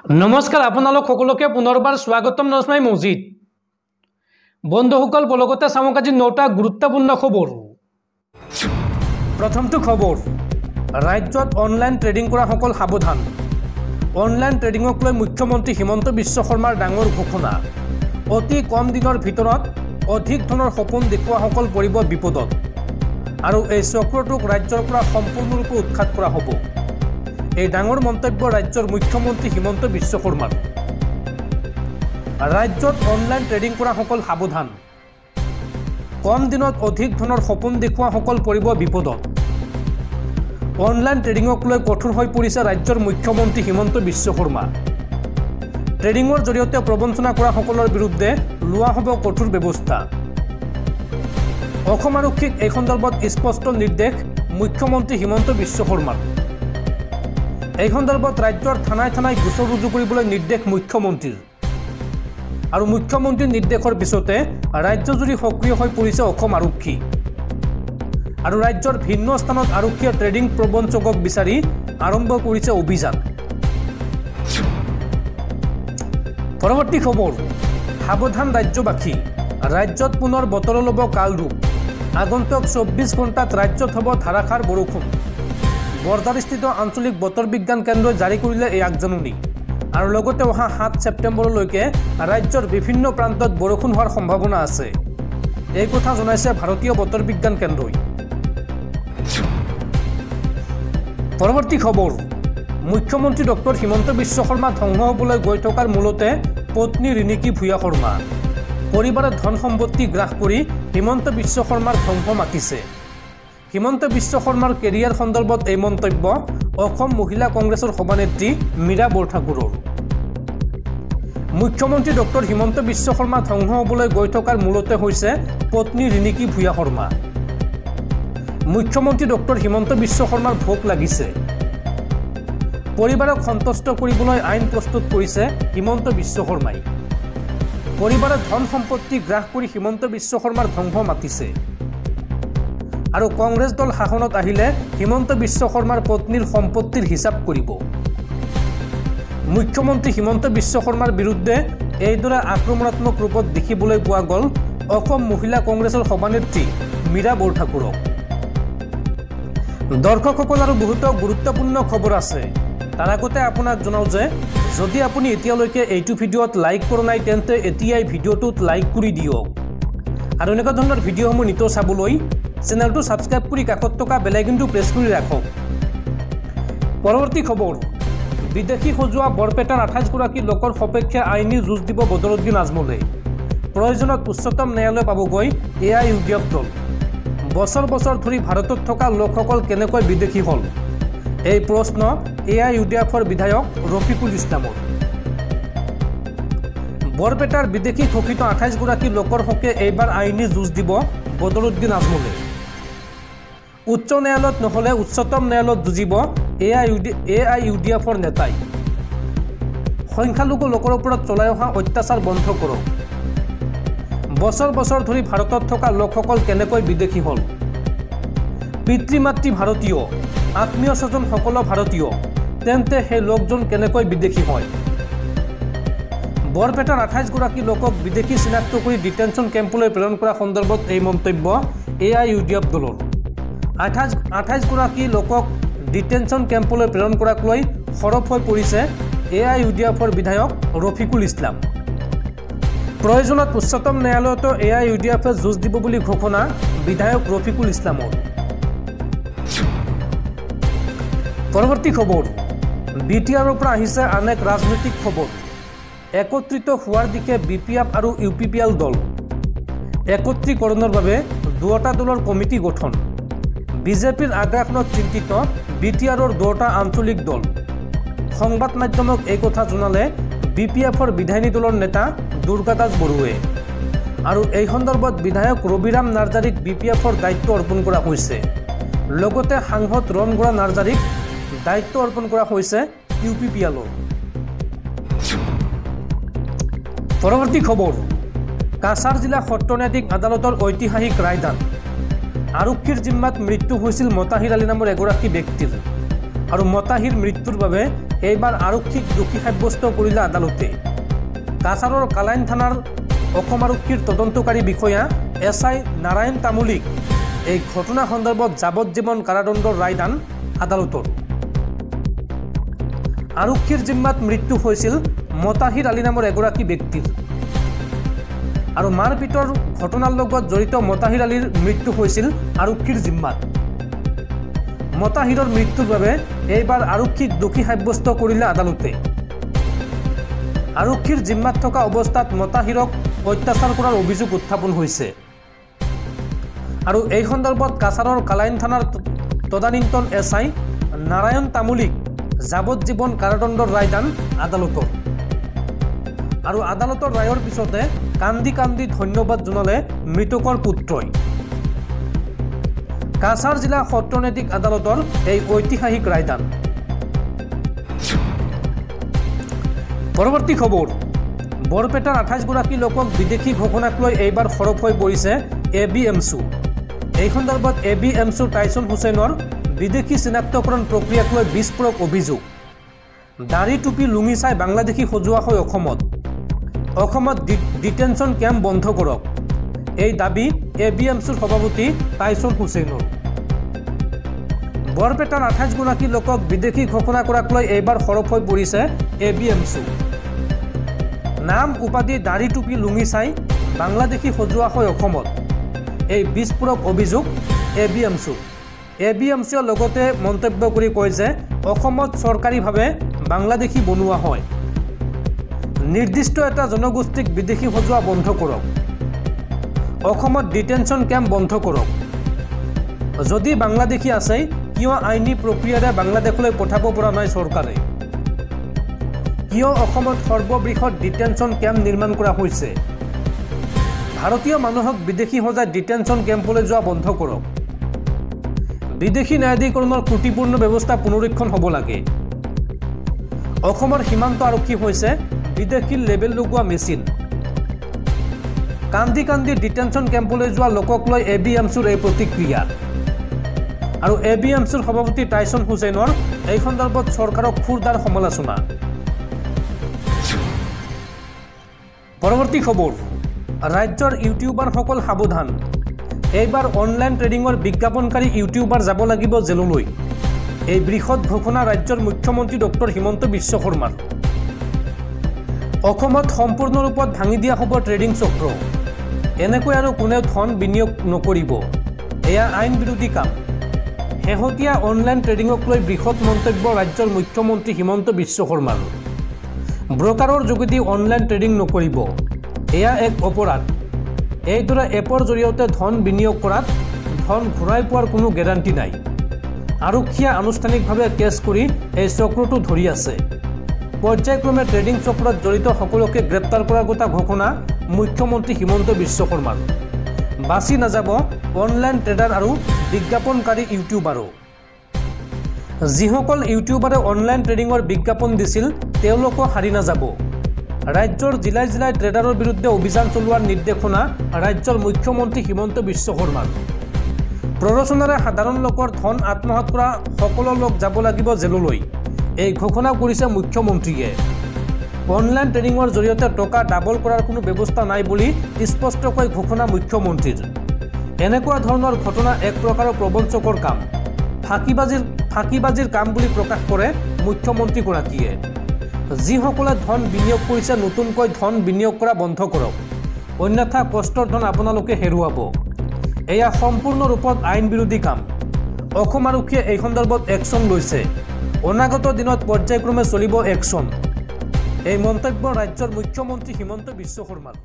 নমস্কাৰ আপোনালোক সকলোকে পুনৰবাৰ স্বাগতম নজমাই মছজিদ বন্ধুসকল বলগতে চামক আজি 9টা গুৰুত্বপূৰ্ণ খবৰ। প্ৰথমটো খবৰ, ৰাজ্যত অনলাইন ট্ৰেডিং কৰা সকল সাৱধান। অনলাইন ট্ৰেডিংক লৈ মুখ্যমন্ত্ৰী হিমন্ত বিশ্ব শৰ্মাৰ ডাঙৰ ঘোষণা। অতি কম দিনৰ ভিতৰত অধিক ধনৰ সপোন দেখুওৱা সকল পৰিব বিপদত আৰু এই চক্ৰটোক ৰাজ্যৰ পৰা সম্পূৰ্ণৰূপে উৎখাত কৰা হ'ব। এই ডাঙৰ মন্তব্য ৰাজ্যৰ মুখ্যমন্ত্ৰী হিমন্ত বিশ্ব শৰ্মাৰ। ৰাজ্যত অনলাইন ট্ৰেডিং কৰা সকল সাৱধান। কম দিনত অধিক ধনৰ সপোন দেখুওৱা সকল পৰিব বিপদত। অনলাইন ট্ৰেডিংক লৈ কঠোৰ হৈ পৰিছে ৰাজ্যৰ মুখ্যমন্ত্ৰী হিমন্ত বিশ্ব শৰ্মা। ট্ৰেডিংৰ জৰিয়তে প্ৰবঞ্চনা কৰা সকলৰ বিৰুদ্ধে লোৱা হ'ব কঠোৰ ব্যৱস্থা। অসম আৰক্ষীক এই সন্দৰ্ভত স্পষ্ট নিৰ্দেশ মুখ্যমন্ত্ৰী হিমন্ত বিশ্ব শৰ্মাৰ। এই সন্দৰ্ভত ৰাজ্যৰ থানাই থানাই গোচৰ ৰুজু কৰিবলৈ নিৰ্দেশ মুখ্যমন্ত্ৰীৰ। আৰু মুখ্যমন্ত্ৰীৰ নিৰ্দেশৰ পিছতে ৰাজ্যজুৰি সক্ৰিয় হৈ পৰিছে অসম আৰক্ষী। আৰু ৰাজ্যৰ ভিন্ন স্থানত আৰক্ষীয়ে ট্ৰেডিং প্ৰবঞ্চকক বিচাৰি আৰম্ভ কৰিছে অভিযান। পৰৱৰ্তী খবৰ, সাৱধান ৰাজ্যবাসী। ৰাজ্যত পুনৰ বতৰৰ ল'ব কাল ৰূপ। আগন্তুক 24 ঘণ্টাত ৰাজ্যত হ'ব ধাৰাসাৰ বৰষুণ। বৰঝাৰস্থিত আঞ্চলিক বতৰ বিজ্ঞান কেন্দ্ৰই জাৰি কৰিলে এই আগজাননী। আৰু লগতে অহা 7 ছেপ্টেম্বৰলৈকে ৰাজ্যৰ বিভিন্ন প্ৰান্তত বৰষুণ হোৱাৰ সম্ভাৱনা আছে। এই কথা জনাইছে ভাৰতীয় বতৰ বিজ্ঞান কেন্দ্ৰই। পৰৱৰ্তী খবৰ, মুখ্যমন্ত্ৰী ডক্টৰ হিমন্ত বিশ্ব শৰ্মা ধ্বংস হ'বলৈ গৈ থকাৰ মূলতে পত্নী ৰিণিকী ভূঞা শৰ্মা। পৰিবাৰে ধন সম্পত্তি গ্ৰাস কৰি হিমন্ত বিশ্ব শৰ্মাৰ ধ্বংস মাতিছে। হিমন্ত বিশ্ব শৰ্মাৰ কেৰিয়াৰ সন্দৰ্ভত এই মন্তব্য অসম মহিলা কংগ্ৰেছৰ সভানেত্ৰী মীৰা বৰঠাকুৰৰ। মুখ্যমন্ত্ৰী ডক্টৰ হিমন্ত বিশ্ব শৰ্মা ধ্বংস হ'বলৈ গৈ থকাৰ মূলতে হৈছে পত্নী ৰিণিকী ভূঞা শৰ্মা। মুখ্যমন্ত্ৰী ডক্টৰ হিমন্ত বিশ্ব শৰ্মাৰ ভোক লাগিছে। পৰিবাৰক সন্তুষ্ট কৰিবলৈ আইন প্ৰস্তুত কৰিছে হিমন্ত বিশ্ব শৰ্মাই। পৰিবাৰে ধন সম্পত্তি গ্ৰাস কৰি হিমন্ত বিশ্ব শৰ্মাৰ ধ্বংস মাতিছে। আৰু কংগ্ৰেছ দল শাসনত আহিলে হিমন্ত বিশ্ব শৰ্মাৰ পত্নীৰ সম্পত্তিৰ হিচাপ কৰিব। মুখ্যমন্ত্ৰী হিমন্ত বিশ্ব শৰ্মাৰ বিৰুদ্ধে এইদৰে আক্ৰমণাত্মক ৰূপত দেখিবলৈ পোৱা গ'ল অসম মহিলা কংগ্ৰেছৰ সভানেত্ৰী মীৰা বৰঠাকুৰক। দৰ্শকসকল আৰু বহুতো গুৰুত্বপূৰ্ণ খবৰ আছে। তাৰ আগতে আপোনাক জনাওঁ যে যদি আপুনি এতিয়ালৈকে এইটো ভিডিঅ'ত লাইক কৰা নাই তেন্তে এতিয়াই ভিডিঅ'টোত লাইক কৰি দিয়ক। আৰু এনেকুৱা ধৰণৰ ভিডিঅ'সমূহ নিতৌ চাবলৈ চেনেলটো ছাবস্ক্ৰাইব কৰি কাষত থকা বেল আইকনটো প্ৰেছ কৰি ৰাখক। পৰৱৰ্তী খবৰ, বিদেশী সজোৱা বৰপেটাৰ 28 গৰাকী লোকৰ সপক্ষে আইনী যুঁজ দিব বদৰুদ্দিন আজমলে। প্ৰয়োজনত উচ্চতম ন্যায়ালয় পাবগৈ AIUDF দল। বছৰ বছৰ ধৰি ভাৰতত থকা লোকসকল কেনেকৈ বিদেশী হ'ল, এই প্ৰশ্ন AIUDFৰ বিধায়ক ৰফিকুল ইছলামৰ। বৰপেটাৰ বিদেশী শোষিত 28 গৰাকী লোকৰ হকে এইবাৰ আইনী যুঁজ দিব বদৰুদ্দিন আজমলে। উচ্চ ন্যায়ালয়ত নহ'লে উচ্চতম ন্যায়ালয়ত যুঁজিব AIUDFৰ নেতাই। সংখ্যালঘু লোকৰ ওপৰত চলাই অহা অত্যাচাৰ বন্ধ কৰক। বছৰ বছৰ ধৰি ভাৰতত থকা লোকসকল কেনেকৈ বিদেশী হ'ল, পিতৃ মাতৃ ভাৰতীয়, আত্মীয় স্বজন সকলো ভাৰতীয়, তেন্তে সেই লোকজন কেনেকৈ বিদেশী হয়। বৰপেটাৰ 28 গৰাকী লোকক বিদেশী চিনাক্ত কৰি ডিটেনশ্যন কেম্পলৈ প্ৰেৰণ কৰা সন্দৰ্ভত এই মন্তব্য AIUDF দলৰ। 28 গৰাকী লোকক ডিটেনশ্যন কেম্পলৈ প্ৰেৰণ কৰাক লৈ সৰব হৈ পৰিছে AIUDFৰ বিধায়ক ৰফিকুল ইছলাম। প্ৰয়োজনত উচ্চতম ন্যায়ালয়তো AIUDFে যুঁজ দিব বুলি ঘোষণা বিধায়ক ৰফিকুল ইছলামৰ। পৰৱৰ্তী খবৰ, BTRৰ পৰা আহিছে আন এক ৰাজনৈতিক খবৰ। একত্ৰিত হোৱাৰ দিশে BPF আৰু UPPL দল। একত্ৰীকৰণৰ বাবে দুয়োটা দলৰ কমিটি গঠন। বিজেপিৰ আগ্ৰাসনত চিন্তিত BTRৰ দুয়োটা আঞ্চলিক দল। সংবাদ মাধ্যমক এই কথা জনালে BPFৰ বিধায়িনী দলৰ নেতা দুৰ্গাদাস বড়োৱে। আৰু এই সন্দৰ্ভত বিধায়ক ৰবিৰাম নাৰ্জাৰীক BPFৰ দায়িত্ব অৰ্পণ কৰা হৈছে। লগতে সাংসদ ৰণগোৰা নাৰ্জাৰীক দায়িত্ব অৰ্পণ কৰা হৈছে UPPLৰ। পৰৱৰ্তী খবৰ, কাছাৰ জিলা সত্ৰ ন্যায়াধীশ আদালতৰ ঐতিহাসিক ৰায়দান। আৰক্ষীৰ জিম্মাত মৃত্যু হৈছিল মতাহিৰ আলী নামৰ এগৰাকী ব্যক্তিৰ। আৰু মতাহিৰ মৃত্যুৰ বাবে এইবাৰ আৰক্ষীক দোষী সাব্যস্ত কৰিলে আদালতে। কাছাৰৰ কালাইন থানাৰ অসম আৰক্ষীৰ তদন্তকাৰী বিষয়া SI নাৰায়ণ তামুলীক এই ঘটনা সন্দৰ্ভত যাৱজ্জীৱন কাৰাদণ্ডৰ ৰায়দান আদালতৰ। আৰক্ষীৰ জিম্মাত মৃত্যু হৈছিল মতাহিৰ আলী নামৰ এগৰাকী ব্যক্তিৰ আৰু মাৰপিটৰ ঘটনাৰ লগত জড়িত মতাহিৰ আলীৰ মৃত্যু হৈছিল আৰক্ষীৰ জিম্মাত। মতাহিৰৰ মৃত্যুৰ বাবে এইবাৰ আৰক্ষীক দোষী সাব্যস্ত কৰিলে আদালতে। আৰক্ষীৰ জিম্মাত থকা অৱস্থাত মতাহিৰক অত্যাচাৰ কৰাৰ অভিযোগ উত্থাপন হৈছে আৰু এই সন্দৰ্ভত কাছাৰৰ কালাইন থানাৰ তদানীন্তন SI নাৰায়ণ তামুলীক যাৱজ্জীৱন কাৰাদণ্ডৰ ৰায়দান আদালতৰ। আৰু আদালতৰ ৰায়ৰ পিছতে কান্দি কান্দি ধন্যবাদ জনালে মৃতকৰ পুত্ৰই। কাছাৰ জিলা সত্ৰনৈতিক আদালতৰ এই ঐতিহাসিক ৰায়দান। পৰৱৰ্তী খবৰ, বৰপেটাৰ 28 গৰাকী লোকক বিদেশী ঘোষণাক লৈ এইবাৰ সৰব হৈ পৰিছে ABMSU। এই সন্দৰ্ভত ABMSUৰ টাইছন হুছেইনৰ বিদেশী চিনাক্তকৰণ প্ৰক্ৰিয়াক লৈ বিস্ফোৰক অভিযোগ। দাড়ি টুপি লুঙি চাই বাংলাদেশী সজোৱা হৈ অসমত ডিটেনশ্যন কেম্প বন্ধ কৰক, এই দাবী ABMSUৰ সভাপতি টাইছন হুছেইনৰ। বৰপেটাৰ 28 গৰাকী লোকক বিদেশী ঘোষণা কৰাক লৈ এইবাৰ সৰব হৈ পৰিছে ABMSU। নাম উপাধি দাড়ি টুপি লুঙি চাই বাংলাদেশী সজোৱা হৈ অসমত, এই বিস্ফোৰক অভিযোগ ABMSU। ABMSUয়ে লগতে মন্তব্য কৰি কয় যে অসমত চৰকাৰীভাৱে বাংলাদেশী বনোৱা হয়। নিৰ্দিষ্ট এটা জনগোষ্ঠীক বিদেশী সজোৱা বন্ধ কৰক, অসমত ডিটেনশ্যন কেম্প বন্ধ কৰক। যদি বাংলাদেশী আছে কিয় আইনী প্ৰক্ৰিয়াৰে বাংলাদেশলৈ পঠাব পৰা নাই চৰকাৰে? কিয় অসমত সৰ্ববৃহৎ ডিটেনশ্যন কেম্প নিৰ্মাণ কৰা হৈছে? ভাৰতীয় মানুহক বিদেশী সজাই ডিটেনশ্যন কেম্পলৈ যোৱা বন্ধ কৰক। বিদেশী ন্যায়াধীকৰণৰ ত্ৰুটিপূৰ্ণ ব্যৱস্থা পুনৰীক্ষণ হ'ব লাগে। অসমৰ সীমান্ত আৰক্ষী হৈছে বিদেশী লেবেল লগোৱা মেচিন। কান্দি কান্দি ডিটেনশ্যন কেম্পলৈ যোৱা লোকক লৈ ABMSUৰ এই প্ৰতিক্ৰিয়া আৰু ABMSUৰ সভাপতি টাইছন হুছেইনৰ এই সন্দৰ্ভত চৰকাৰক খুৰদাৰ সমালোচনা। পৰৱৰ্তী খবৰ, ৰাজ্যৰ ইউটিউবাৰসকল সাৱধান, এইবাৰ অনলাইন ট্ৰেডিঙৰ বিজ্ঞাপনকাৰী ইউটিউবাৰ যাব লাগিব জেললৈ। এই বৃহৎ ঘোষণা ৰাজ্যৰ মুখ্যমন্ত্ৰী ডক্টৰ হিমন্ত বিশ্ব শৰ্মাৰ। অসমত সম্পূৰ্ণ ৰূপত ভাঙি দিয়া হ'ব ট্ৰেডিং চক্ৰ। এনেকৈ আৰু কোনেও ধন বিনিয়োগ নকৰিব, এয়া আইন বিৰোধী কাম। শেহতীয়া অনলাইন ট্ৰেডিঙক লৈ বৃহৎ মন্তব্য ৰাজ্যৰ মুখ্যমন্ত্ৰী হিমন্ত বিশ্ব শৰ্মাৰ। ব্ৰকাৰৰ যোগেদি অনলাইন ট্ৰেডিং নকৰিব, এয়া এক অপৰাধ। এইদৰে এপৰ জৰিয়তে ধন বিনিয়োগ কৰাত ধন ঘূৰাই পোৱাৰ কোনো গেৰাণ্টি নাই। আৰক্ষীয়ে আনুষ্ঠানিকভাৱে কেছ কৰি এই চক্ৰটো ধৰি আছে। পৰ্যায়ক্ৰমে ট্ৰেডিং চক্ৰত জড়িত সকলোকে গ্ৰেপ্তাৰ কৰাৰ কথা ঘোষণা মুখ্যমন্ত্ৰী হিমন্ত বিশ্ব শৰ্মাৰ। বাছি নাযাব অনলাইন ট্ৰেডাৰ আৰু বিজ্ঞাপনকাৰী ইউটিউবাৰো। যিসকল ইউটিউবাৰে অনলাইন ট্ৰেডিঙৰ বিজ্ঞাপন দিছিল তেওঁলোকো হাৰি নাযাব। ৰাজ্যৰ জিলাই জিলাই ট্ৰেডাৰৰ বিৰুদ্ধে অভিযান চলোৱাৰ নিৰ্দেশনা ৰাজ্যৰ মুখ্যমন্ত্ৰী হিমন্ত বিশ্ব শৰ্মাৰ। প্ৰৰোচনাৰে সাধাৰণ লোকৰ ধন আত্মসাৎ কৰা সকলো লোক যাব লাগিব জেললৈ, এই ঘোষণা কৰিছে মুখ্যমন্ত্ৰীয়ে। অনলাইন ট্ৰেডিঙৰ জৰিয়তে টকা ডাবল কৰাৰ কোনো ব্যৱস্থা নাই বুলি স্পষ্টকৈ ঘোষণা মুখ্যমন্ত্ৰীৰ। এনেকুৱা ধৰণৰ ঘটনা এক প্ৰকাৰৰ প্ৰবঞ্চকৰ কাম, ফাঁকিবাজিৰ কাম বুলি প্ৰকাশ কৰে মুখ্যমন্ত্ৰীগৰাকীয়ে। যিসকলে ধন বিনিয়োগ কৰিছে নতুনকৈ ধন বিনিয়োগ কৰা বন্ধ কৰক, অন্যথা কষ্টৰ ধন আপোনালোকে হেৰুৱাব। এয়া সম্পূৰ্ণ ৰূপত আইন বিৰোধী কাম। অসম আৰক্ষীয়ে এই সন্দৰ্ভত একশ্যন লৈছে। অনাগত দিনত পৰ্যায়ক্ৰমে চলিব একশ্যন। এই মন্তব্য ৰাজ্যৰ মুখ্যমন্ত্ৰী হিমন্ত বিশ্ব শৰ্মাৰ।